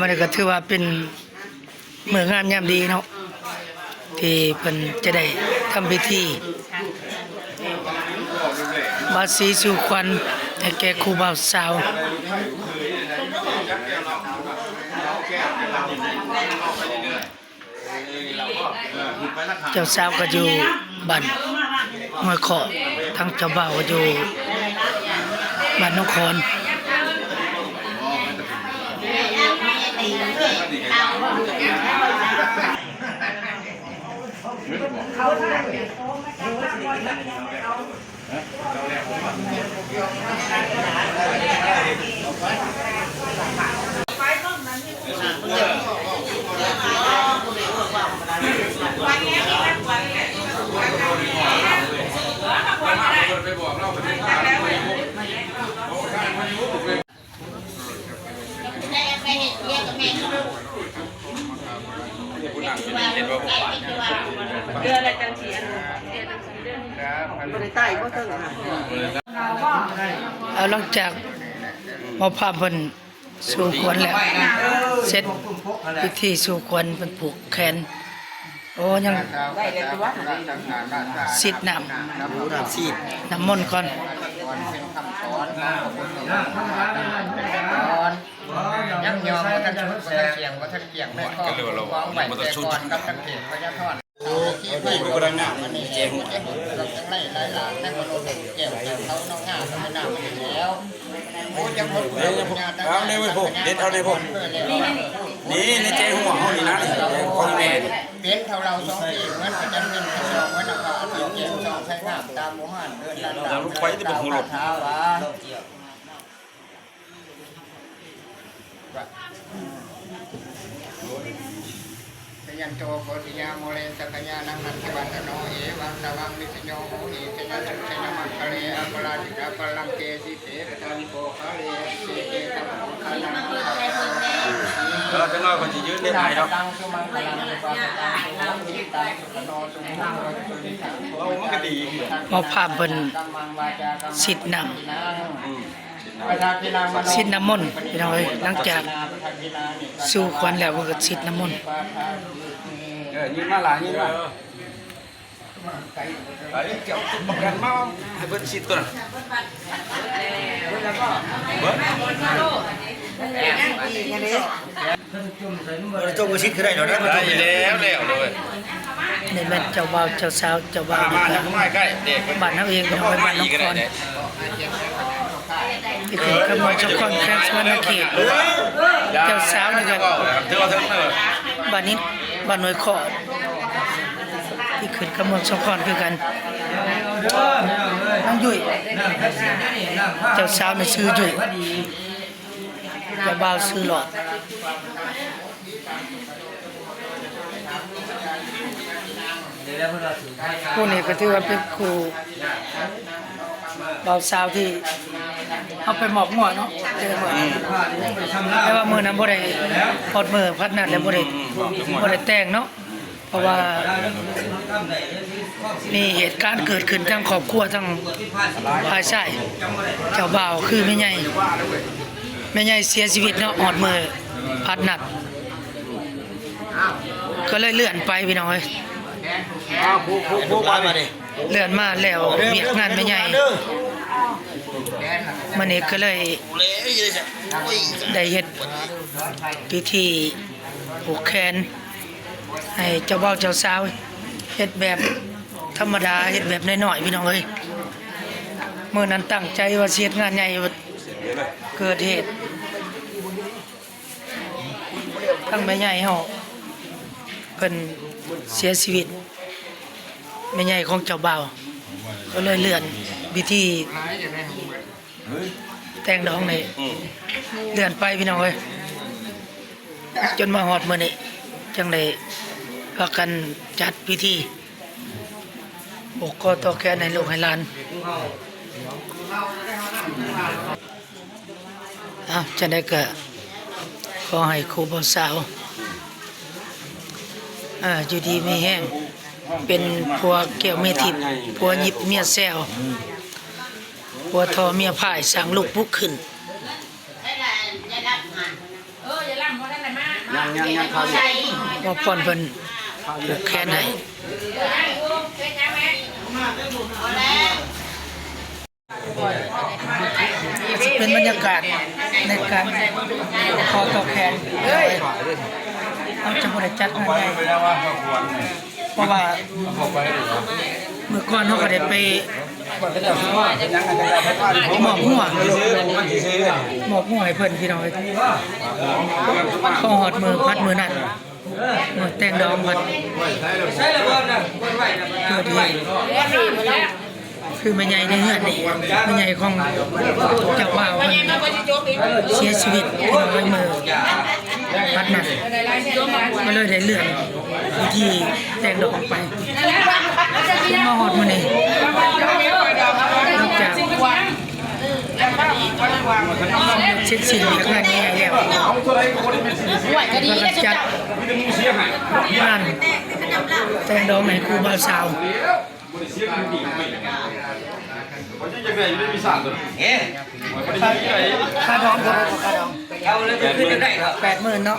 มันก็ถือว่าเป็นมื้องามยามดีเนาะที่เพิ่นจะได้ทำพิธีบาสีสู่ขวัญให้แก่ครูบ่าวสาวเจ้าสาวก็อยู่บ้านห้วยขอทั้งเจ้าบ่าวก็อยู่บ้านนครเดือนอะไรจังสีบริใต้ก็ถึงเอาหลังจากมอบภาพเพิ่นสู่ขวัญแล้วเสร็จพิธีสู่ขวัญเพิ่นผูกแขนโอ้ยังสิทธิ์น้ำมนต์ก่อนยังยอมว่าท่านชุดเสียงว่าท่านเกี่ยงแม่ก็ฟ้องไหวแต่ก่อนกับท่านเขียนพระยาทอดที่ไม่รู้กระนามันนี่เจ้าเราจะไล่หลายหลานนั่งมาโดนเกี่ยวเขาน้องง่าทำให้น้ำมันแล้วโอ้ยังหมดเลยเอาในไว้ผมเด็ดเอาในผมนี่ในเจ้าหัวเขานี่นะคนแม่เป็นเท่าเราสองปีเหมือนกันเป็นสองวันแล้วก็เกี่ยวสองใช้น้ำตามหมู่บ้านเดินลันตามไฟที่เป็นหัวหลดเท้าวะยันโตโพธิยาโมเลสกยานังนันทวันโนเอวังตวังมิสโยโหหิเทนะสังเทนะมังคะเลอัปราชิกาปลังเกสิเสรตานิโกคาเลสิเกตัมโคคาลังเราจะน้อยกว่าจะยืนได้ไหมครับตังสุมังคลังปะตังตังจิตังสุขโนสุขังโรจุนิทังโอ้มันก็ดีมอบภาพเพิ่นสิทธิ์น้ำสิทธิ์น้ำมนต์พี่น้องเอ้ยหลังจากสู่ขวัญแล้วก็สิทธิ์น้ำมนต์ยืนมาหลายยืนมาไอ้เกี่ยวกับกันมาให้เพิ่นสิทธิ์ตัวน่ะจงบ่สิทธิ์คือได้ดอกนะได้แล้วเลยนี่แม่นเจ้าบ่าวเจ้าสาวเจ้าบ่าวมาใกล้เด็กบ้านเฮาเองพี่น้องเอ้ยบ้านนครที่เป็นกำลังจะคอนแฟนซ์วันอาทิตย์เจ้าสาวนี่ก็บ้านนี้บ้านหน่วยขอที่ขึ้นกำลังสองคนคือกันน้องยุ้ยเจ้าสาวนี่ชื่อยุ้ยเจ้าบ่าวชื่อหลอดผู้นี้ก็ถือว่าเป็นครูบ่าวสาวที่เอาไปหมอบหัวเนาะเจอมาแต่ว่ามือนั้นบ่ได้พอดมือพัดนัดแล้วบ่ได้แต่งเนาะเพราะว่ามีเหตุการณ์เกิดขึ้นทั้งครอบครัวทั้งฝ่ายชายเจ้าบ่าวคือแม่ใหญ่เสียชีวิตเนาะออดมือพัดนัดก็เลยเลื่อนไปพี่น้องเอ้ยเลื่อนมาแล้วเวียกงานแม่ใหญ่มื้อนี้ก็เลยได้เฮ็ดพิธีผูกแขนให้เจ้าบ่าวเจ้าสาวเฮ็ดแบบธรรมดาเฮ็ดแบบน้อยๆพี่น้องเอ้ยมื้อนั้นตั้งใจว่าสิเฮ็ดงานใหญ่เกิดเหตุทั้งแม่ใหญ่เฮาเพิ่นเสียชีวิตแม่ใหญ่ของเจ้าบ่าวก็เลยเลื่อนพิธีแต่งดองนี่เลื่อนไปพี่น้องเอ้ยจนมาฮอดมื้อนี้จังได้พากันจัดพิธีอกคอต่อแขนให้ลูกให้หลานจะได้ก็ขอให้ครูบ่าวสาวอยู่ดีไม่แห้งเป็นผัวแก้วเมียทิพย์ผัวหยิบเมียแซวผัวทอเมียพ่ายสั่งลูกพุกขึ้น ว่าพรเพิ่นผูกแขนให้เป็นบรรยากาศในการคอต่อแขนเอาจะบ่ได้จัดงานใหญ่เพราะว่าเมื่อก่อนเขาก็ได้ไปหมอบหัวให้เพิ่นพี่น้องเขาหอดมือพัดมือนั่นแต่งดองพัดเกิดเหตุคือแม่ใหญ่ในเฮือนนี่แม่ใหญ่ของเจ้าบ่าวเพิ่นเสียชีวิตพี่น้องมือพัดนั่นก็เลยได้เลื่อนพิธีแต่งดองไปมาหอดมื้อนี้นอกจากเช็ดสิ่งแล้วก็นี่แล้วก็จัดงานแต่งดองในครูบ่าวสาวค่าดองก็ค่าดอง80,000เนาะ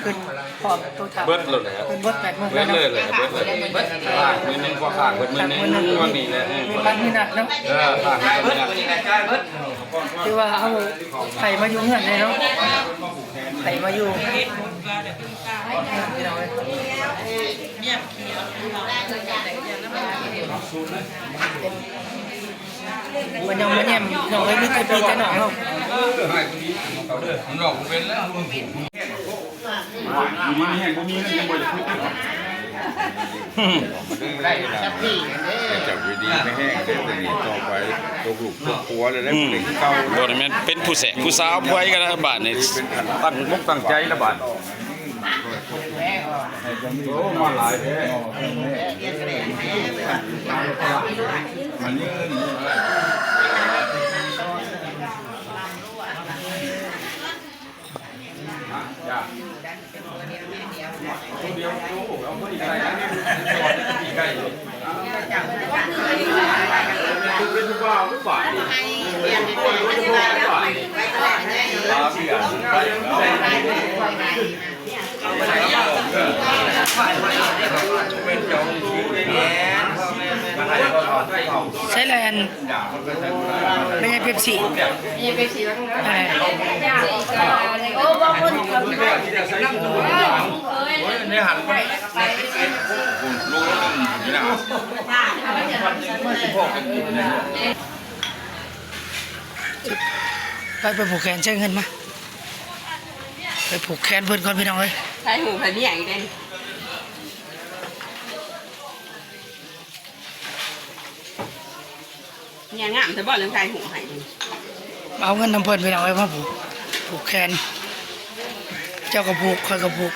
ขึ้นพร้อมตัวถาม เบิดเลยครับ ขึ้นเบิด80,000 เบิ แล้ว ดเลย เนาะ เบิดมือนึงกว่าข้างเบิดมือนึงวันนี้เลย มีพันมีนัดแล้ว ข้างเบิด คือว่าเอาไข่มาอยู่เฮือนเลยเนาะไข่มาอยู่มันยังมันแยมน้องไอ้มิตรปีแต่น้องเนาะ มันหลอกเป็นแล้วอยู่นี่แห้งบ่มีเงินยังบ่อยากได้จับพี่ จับดีไม่แห้งเดี๋ยวนี้ต่อไปตัวลูกตัวผัวเลยได้เด็กเก่า บ่ได้แม่นเป็นผู้แสกผู้สาวผู้ใดก็ได้บาดนี่ ตั้งมุกตั้งใจละบาดโอ้มาหลายแท้มันนี่เดียวเอาคนอีกอะไรนะนี่ใกล้เป็นทุกว่าไม่ฝ่ายใช้แลนไม่ใช่เป๊ปซี่อะไร โอ้บางคน นี่หันไปลูกนี่นะ ไปผูกแขนใช้เงินมาไปผูกแขนเพื่อนก่อนพี่น้องเลย ใช้หูใครไม่ใหญ่กันเนี่ยงามแต่บ่เรื่องใช้หูใคร เอาเงินนำเพื่อนพี่น้องเลยมาผูกแขนเจ้าก็ผูกคอยก็ผูก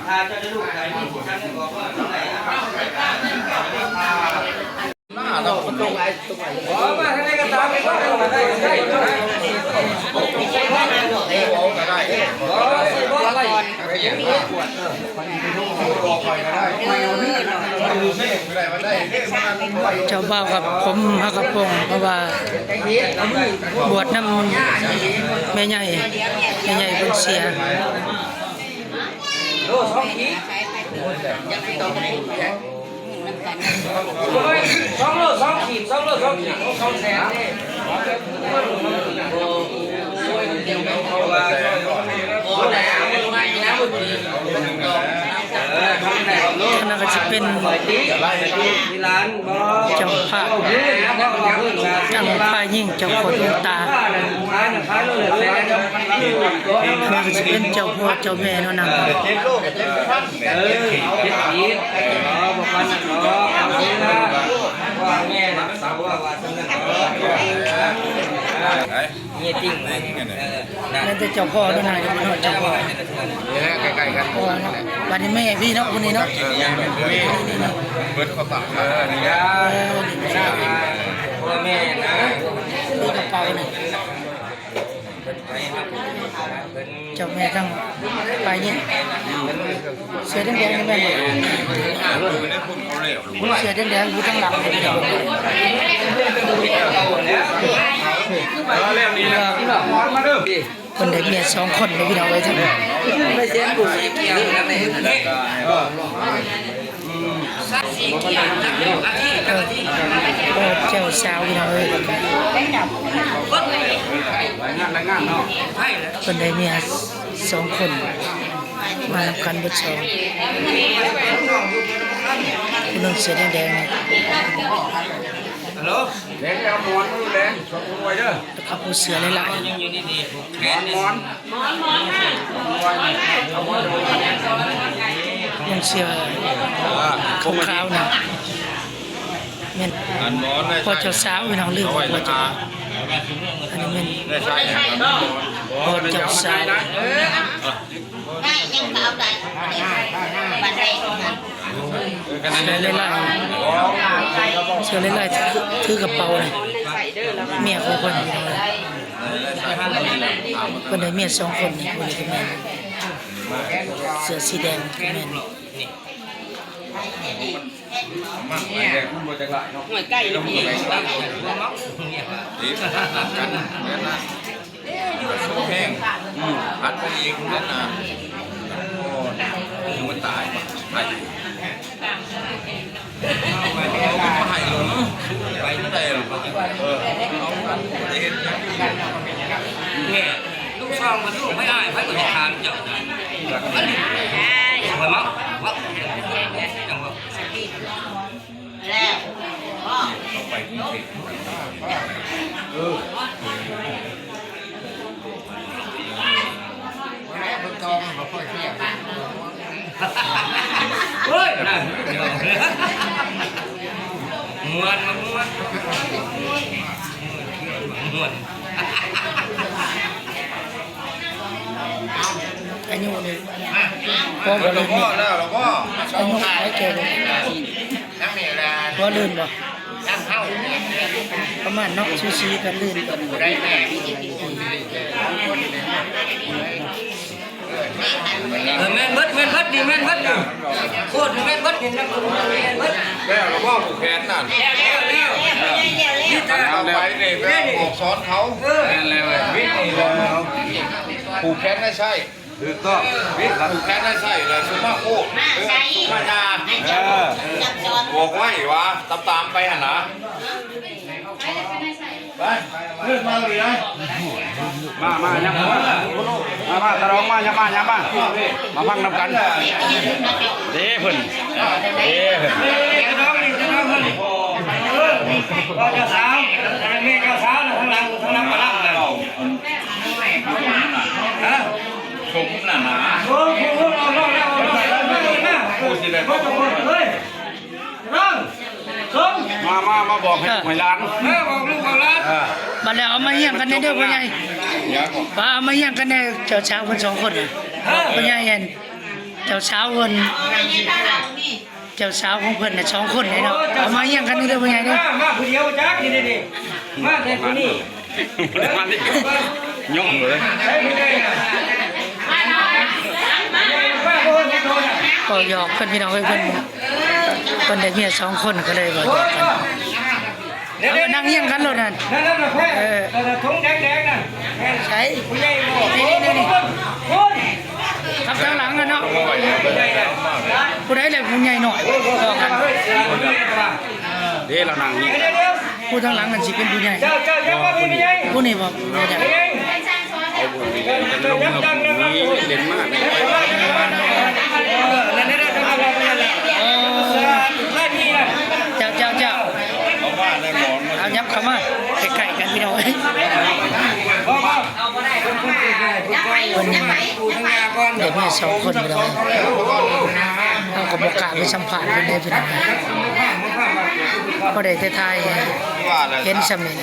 ถ้าจะได้ลูกใครที่ผมจะบอกว่าเท่าไหร่หน้าเราตรงไหนมาทางไหนก็ตามไปก็ได้เจ้าบ่าวกับผมฮักกับพงเพราะว่าบวชน้ำแม่ใหญ่เป็นเสียนั่นก็จะเป็นเจ้าภาพจังฝ่ายยิ่งเจ้าคนตานั่นก็จะเป็นเจ้าพ่อเจ้าแม่เนาะนะนั่นจะเจ้าพ่อด้วยนะเจ้าพ่อใกล้ๆกัน วันนี้แม่พี่เนาะวันนี้เนาะ เบิดเขาตักนี่ พ่อแม่นะ ตีกระเป๋าเนี่ย เจ้าแม่ทั้งไปเนี่ยเสือแดงๆนี่แม่นบ่เสือแดงๆอยู่ข้างหลังนี่เด้อคนได้เมีย2คนเลยพี่น้องเอ้ยทั้งไม่เสียกูเจ้าสาวพี่น้องเอ้ยคนได้เมีย2คนมานำกันเบิด2ผู้นึงเสื้อแดงๆนี่ฮัลโหลแดงเอาหมอนแดงชมวยเด้อแล้วก็ผู้เสือหลายๆหมอนยังเสือขาวๆนะแม่นพอเจ้าสาวพี่น้องลืมพอเจ้าอันนี้แม่นพอเจ้าสาวยังเอาได้บันไดเสือไล่ๆถือกระเป๋าเลยเมียของคนคนใดเมีย2คนนี่คนนี้ก็แม่นเสือสีแดงก็แม่นหน่วยใกล้เลยพี่แห้งพัดไปอีกนั่นน่ะอยู่มันตายไปเอาให้เลยไปไม่ได้หรอกได้เห็นเนี่ยลูกซองมันลูกไม่ได้ให้ตัวทานเจ้าพอมั้งวะจังหวะแล้วเฮ้ยน่ะม้วนอายุนี่พอบ่ลืมนี่แล้วเราก็ อายุหายแก่บ่บ่ลืมบ่ประมาณเนาะซีๆกันลืมกันบ่ได้แม่แม่นเบิดดิแม่นเบิดดิโคตรแม่นเบิดดินั่งคนแม่นเบิดแล้วเราก็ผูกแขนนั่นนี่ตาเอาไปนี่ไปบอกสอนเขาแล้ววิทย์นี่แล้วผูกแขนได้ใช่คือก็วิทย์ผูกแขนได้ใช่เลยสุภาพโอ้สุภาญาบอกไว้ว่าตามไปหนะไปเลื่อนมาเลยนะมายังมาตะรองมายังมาพังนำกันเด้เพิ่นจะน้องเพิ่นก็เจ้าสาวแม่เจ้าสาวข้างหลังมารับเลยฮะชมหนาโอ้โหเอาสิได้พ่อทุกคนเฮ้ยน้องสมมาบอกให้ร้านบอกลูกบอกหลานบัดแล้วเอามาเฮียงกันเด้อพ่อใหญ่ว่าเอามาเฮียงกันแน่เจ้าสาวเพิ่น2คนน่ะพ่อใหญ่เห็นเจ้าสาวเพิ่นเจ้าสาวของเพิ่นน่ะ2คนเนาะเอามาเฮียงกันเด้อพ่อใหญ่เด้อมาผู้เดียวจักนี่มาแต่ผู้นี้มาดิย่องเลยก็หยอกเพิ่นพี่น้องเอ้ยเพิ่นได้เมีย2คนก็เลยว่าหยอกกันนั่งเฮียงกันโลดนั่นถุงแดงๆนั่นใช่ผู้ใหญ่บอกนี่ครับทางหลังกันเนาะผู้ใดเลยผู้ใหญ่หน่อยบอกกันเด้เรานั่งนี่ผู้ทางหลังกันสิเป็นผู้ใหญ่ผู้นี่บอกผู้ใหญ่เอาบุญนี่เด่นมากเจ้าเอายับเข้ามาไก่กันพี่น้องเด็กมี2คนพี่น้องเอากระบอกกาไปสัมผัสกันได้พี่น้องพอได้ทายเห็นสำเนียง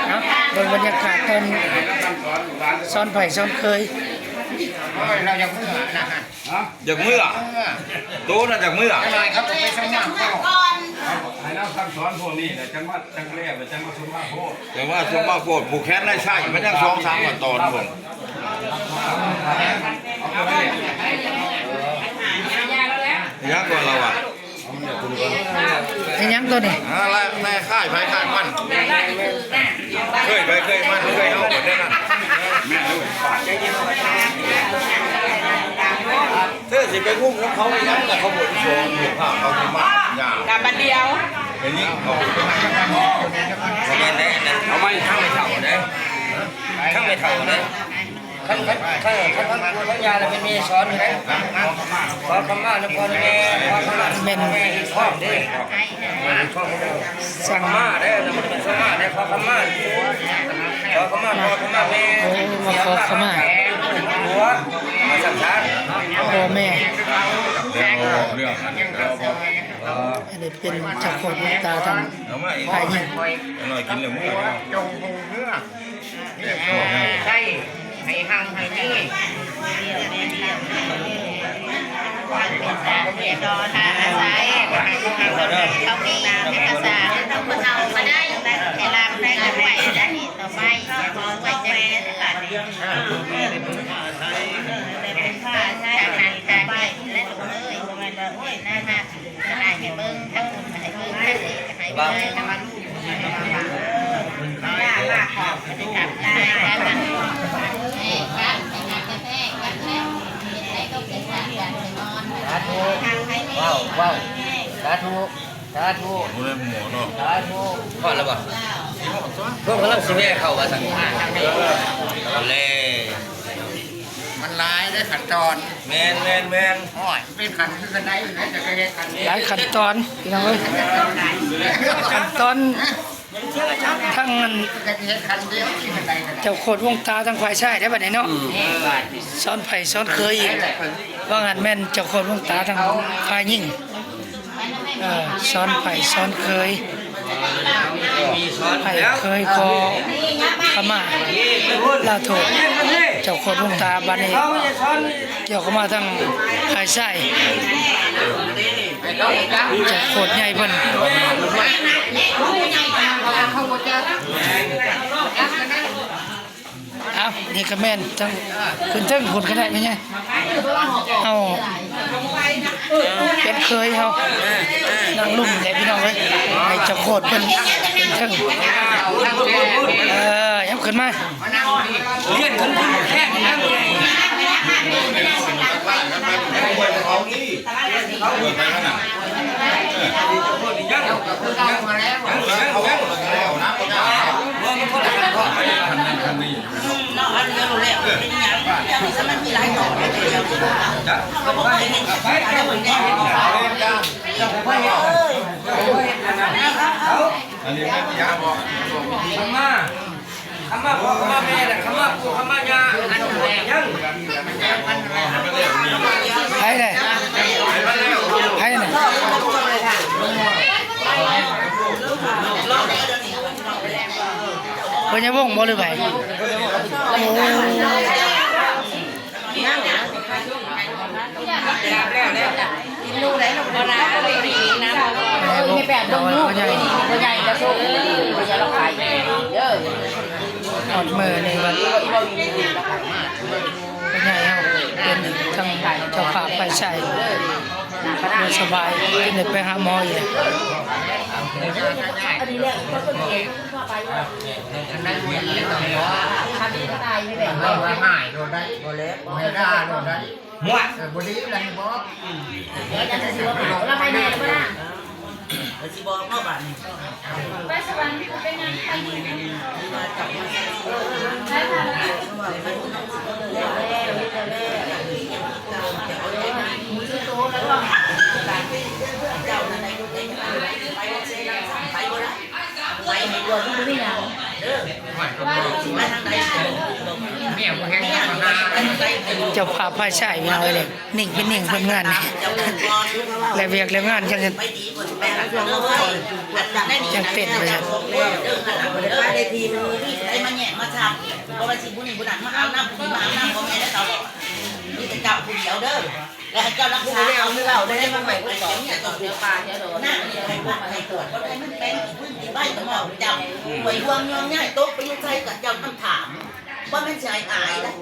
เนาะบรรยากาศตอนซ้อนไผ่ซ้อนเคย เราอยากเมื่อนะฮะ จากเมื่อโตน่ะจากเมื่อ ทำไมครับไปสมัครก็ ให้เราสั่งสอนพวกนี้แหละจังว่าจังแรกจังว่าสมมาโพด แต่ว่าสมมาโพดผูกแขนได้ใช่มันยัง2-3วันตอนผมยักษ์กว่าเราอ่ะ ไอ้ยังตัวนี้ อะไรแม่ค่ายไปค่ายมันเคยไปเคยมันเคยเอาหมดได้นะแม่ด้วยเธอสิไปงุ้มแล้วเขาไม่ยั้งแต่เขาหมดโชว์หมดผ้าเขาที่มันอย่าง กับบันเดียว อันนี้เขา เอาไหม ข้างไม่เท่าเลยข้างไม่เท่าเลยข้างยาเราเป็นเมย์ซ้อนอยู่ไหนขอคำมาแล้วพอแม่ขอคำมา แม่น พ่อดิพ่อ สั่ง คำมาได้แล้วมันเป็นสมาได้ขอคำมาขอคำมาขอคำมาแม่ โอ้มาขอขมา หัวมาสัมภาษณ์ พ่อแม่ เรื่องอันนี้เราบอก อันนี้เป็นเจ้าของดวงตาทาง เอามาอีก ฝ่ายหญิง หน่อยกินเลยมึงเอา จงหูเนื้อใช่ให้ห่างให้นี่ เรียนรอทางอาศัยเขามีเอกสารต้องมาเอามาได้แต่ลำได้กันไปได้ต่อไปมองไปจะเป็นอะไรเป็นผ้าใช่หันจากไปและหนูเลยนะฮะนายให้เบิ้งทั้งคุณให้เบิ้งทั้งนี้ให้เบิ้งทั้งวันยากมากขอบจะทำได้แล้วมันเอ๊ะกันกันแท้กันแท้ใช้ต้องเป็นการการนอนสาธุว้าวสาธุสาธุ ดูเลยหมูเนาะ สาธุ พ่อแล้วบ่พวกกำลังสิแม่เข้าว่าสั่งเลย มันลายได้ขั้นตอน แมน อ้อยเป็นขันคือกันได้อยู่นะจะเป็นขันนี้ หลายขั้นตอนพี่น้องเอ้ยขั้นตอนทั้งนั้น จะเป็นขันเดียวที่กันได้กัน เจ้าโคตรวงตาทั้งฝ่ายชายได้บัดนี้เนาะซ้อนไผ่ซ้อนเคยอีกว่างั้นแม่นเจ้าโคตรวงตาทั้งฝ่ายหญิงซ้อนไผ่ซ้อนเคย มีซ้อน ไผ่ แล้ว เคยขอขมาลาโทษเจ้าโคตรวงตาบัดนี้เกี่ยวเข้ามาทั้งฝ่ายชายเจ้าโคตรใหญ่เพิ่นเอานี่ก็แม่นทั้งขึ้นเทิงผลก็ได้ไหมเนี่ยเอาเป็นเคยเฮานั่งลุ่มเลยพี่น้องเอ้ยให้เจ้าโคตรเพิ่นเป็นเทิงยับขึ้นมา เลี้ยนขึ้นแค่นั่งเลย เขานี่เขาเปิดไปขนาด ยัง เขาแล้วนะเขาจะ ว่ามันคนละกันพ่อ เนาะอันนี้รู้แล้วเป็นอย่างอย่างนี้มันมีหลายต่อเลยเดียวเขาบอกว่าเห็นไปได้เหมือนกัน อันนี้ไม่ยาบอก คำมาพ่อคำมาแม่แหละคำมาปู่คำมายาอันยัง ไผได้ไผน่ะเพิ่นจะวงบ่หรือไผโอ้มีแบบลงลูกตัวใหญ่กระสุนตัวใหญ่เราขายเยอะอดมือนี่มันตัวใหญ่เอาเป็นทั้งเจ้าภาพไปใส่บ่สบายเป็นได้ไปหาหมออีก เราหายโดนได้โดนเล็บไม่ได้โดนได้หัวบดีอะไรบอก แล้วไม่แน่ก็ได้สิบอกเมื่อวานไปสวรรค์ไปงานไปดีมาจับมาใช่ค่ะซื้อโต๊ะแล้วก็เจ้าในดูเองไปเซ็นไปก็ได้ไปในตัวที่ไม่ยังว่าไปทางใด แม่ผมเห็นมานา เจ้าภาพฝ่ายชายพี่น้องเอ้ยเลยนิ่งเป็นนิ่งเพิ่นงานนี่แล้วเวียกแล้วงานจัง ไปดีกว่าไปหาเรื่องเลยจังเต้นไปเลยได้ทีนึงไอ้มันแย่มาทำเพราะว่าสิบุญบุญมาเอาน้ำบุญมาเอาน้ำพ่อแม่ได้ตลอด แล้วเจ้ารักษาเอาไม่เราได้มาใหม่ก็สอนเนี่ยต้องเดือปลาเนี่ยโดนหน้าเนี่ยให้พวกมาให้ตรวจก็ได้มันเป็นพื้นที่ใบต้องเอาจับไปวางยองง่ายโต๊ะไปยุ่งใจกับเจ้าคำถามว่ามันชายอายนะ